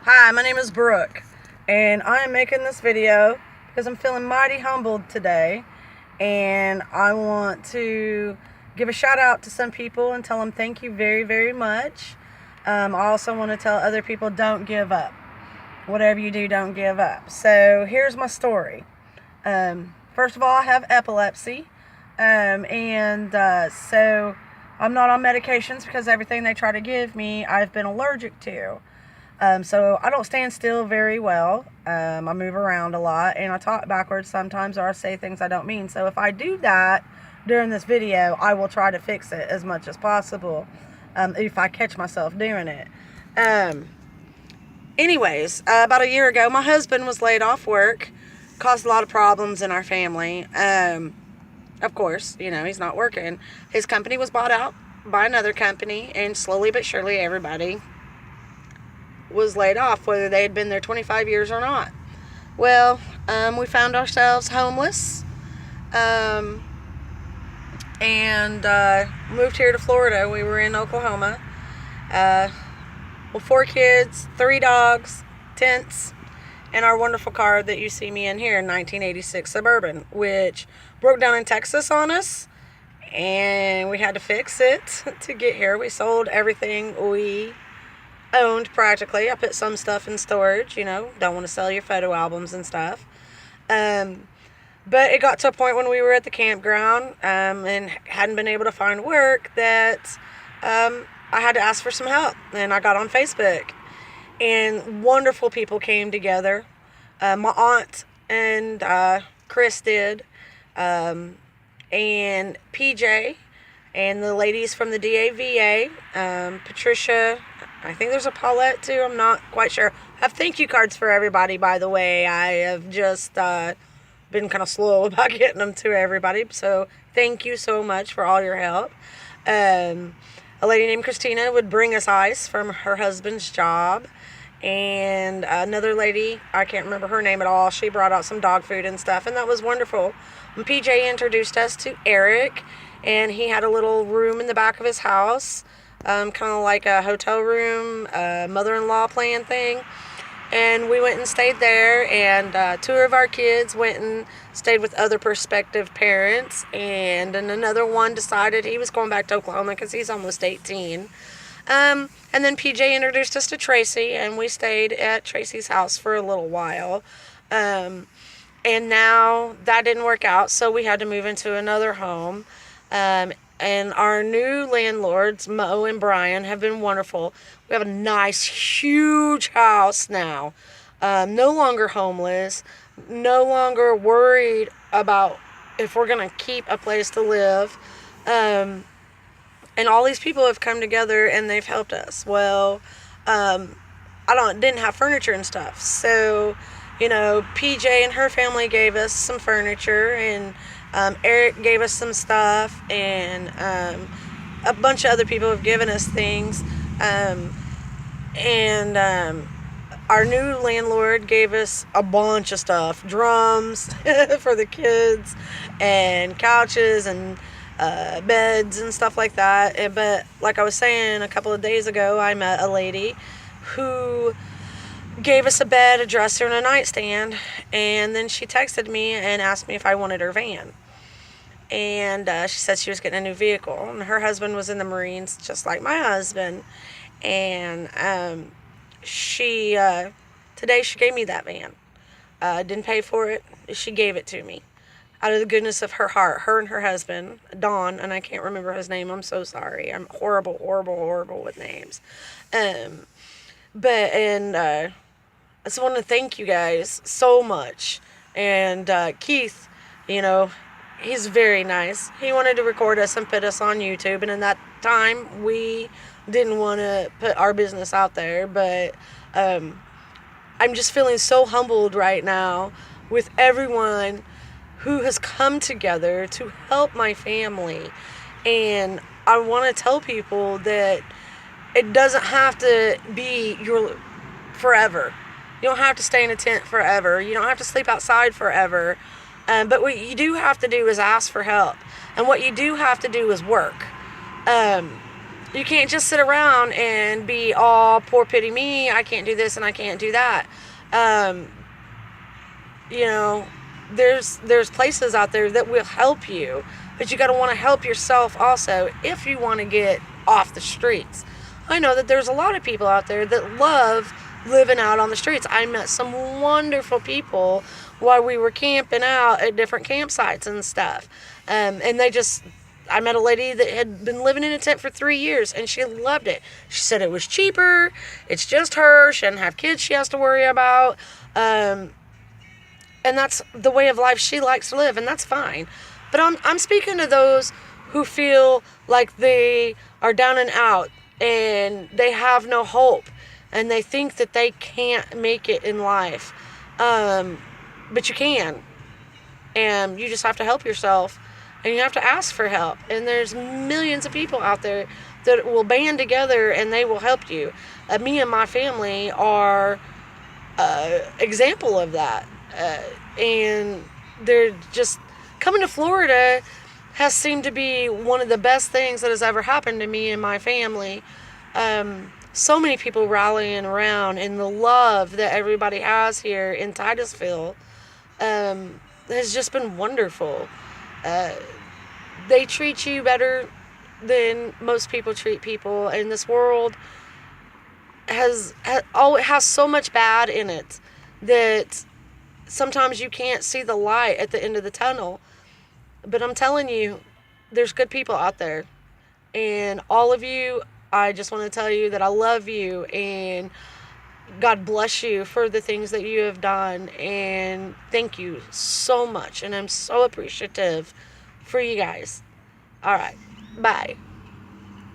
Hi, my name is Brooke, and I am making this video because I'm feeling mighty humbled today, and I want to give a shout out to some people and tell them thank you very, very much. I also want to tell other people don't give up. Whatever you do, don't give up. So here's my story. First of all, I have epilepsy, so I'm not on medications because everything they try to give me I've been allergic to. So I don't stand still very well. I move around a lot and I talk backwards sometimes, or I say things I don't mean. So if I do that during this video, I will try to fix it as much as possible, if I catch myself doing it. Anyways, about a year ago, my husband was laid off work, caused a lot of problems in our family. Of course, he's not working. His company was bought out by another company, and slowly but surely everybody was laid off, whether they had been there 25 years or not. Well, we found ourselves homeless, and moved here to Florida. We were in Oklahoma. Well, 4 kids, 3 dogs, tents, and our wonderful car that you see me in here, 1986 Suburban, which broke down in Texas on us, and we had to fix it to get here. We sold everything we owned practically. I put some stuff in storage, don't want to sell your photo albums and stuff. But it got to a point when we were at the campground and hadn't been able to find work that I had to ask for some help. And I got on Facebook, and wonderful people came together. My aunt and Chris did, and PJ, and the ladies from the DAVA, Patricia. I think there's a Paulette too. I'm not quite sure. I have thank you cards for everybody, by the way. I have just been kind of slow about getting them to everybody. So thank you so much for all your help. A lady named Christina would bring us ice from her husband's job. And another lady, I can't remember her name at all, she brought out some dog food and stuff. And that was wonderful. And PJ introduced us to Eric. And he had a little room in the back of his house. Kind of like a hotel room, mother-in-law plan thing. And we went and stayed there, and 2 of our kids went and stayed with other prospective parents, and then another one decided he was going back to Oklahoma because he's almost 18. And then PJ introduced us to Tracy, and we stayed at Tracy's house for a little while. And now that didn't work out, so we had to move into another home. And our new landlords, Mo and Brian, have been wonderful. We have a nice, huge house now. No longer homeless. No longer worried about if we're going to keep a place to live. And all these people have come together and they've helped us. Well, didn't have furniture and stuff. So, PJ and her family gave us some furniture, and Eric gave us some stuff, and a bunch of other people have given us things. Our new landlord gave us a bunch of stuff, drums for the kids, and couches, and beds and stuff like that. But like I was saying a couple of days ago, I met a lady who gave us a bed, a dresser, and a nightstand, and then she texted me and asked me if I wanted her van. And she said she was getting a new vehicle, and her husband was in the Marines, just like my husband. And today she gave me that van. Didn't pay for it. She gave it to me out of the goodness of her heart. Her and her husband, Don, and I can't remember his name. I'm so sorry. I'm horrible with names. I just want to thank you guys so much. And Keith, he's very nice. He wanted to record us and put us on YouTube, and in that time we didn't want to put our business out there. But I'm just feeling so humbled right now with everyone who has come together to help my family. And I want to tell people that it doesn't have to be your forever. You don't have to stay in a tent forever. You don't have to sleep outside forever. But what you do have to do is ask for help. And what you do have to do is work. You can't just sit around and be all poor pity me. I can't do this and I can't do that. You know, there's places out there that will help you, but you got to want to help yourself also if you want to get off the streets. I know that there's a lot of people out there that love living out on the streets. I met some wonderful people while we were camping out at different campsites and stuff. And I met a lady that had been living in a tent for 3 years, and she loved it. She said it was cheaper. It's just her. She doesn't have kids she has to worry about. And that's the way of life she likes to live, and that's fine. But I'm speaking to those who feel like they are down and out, and they have no hope, and they think that they can't make it in life. But you can. And you just have to help yourself. And you have to ask for help. And there's millions of people out there that will band together and they will help you. Me and my family are example of that. And they're just coming to Florida has seemed to be one of the best things that has ever happened to me and my family. So many people rallying around, and the love that everybody has here in Titusville has just been wonderful. They treat you better than most people treat people, and this world has so much bad in it that sometimes you can't see the light at the end of the tunnel. But I'm telling you, there's good people out there, and all of you, I just want to tell you that I love you, and God bless you for the things that you have done, and thank you so much, and I'm so appreciative for you guys. All right, bye.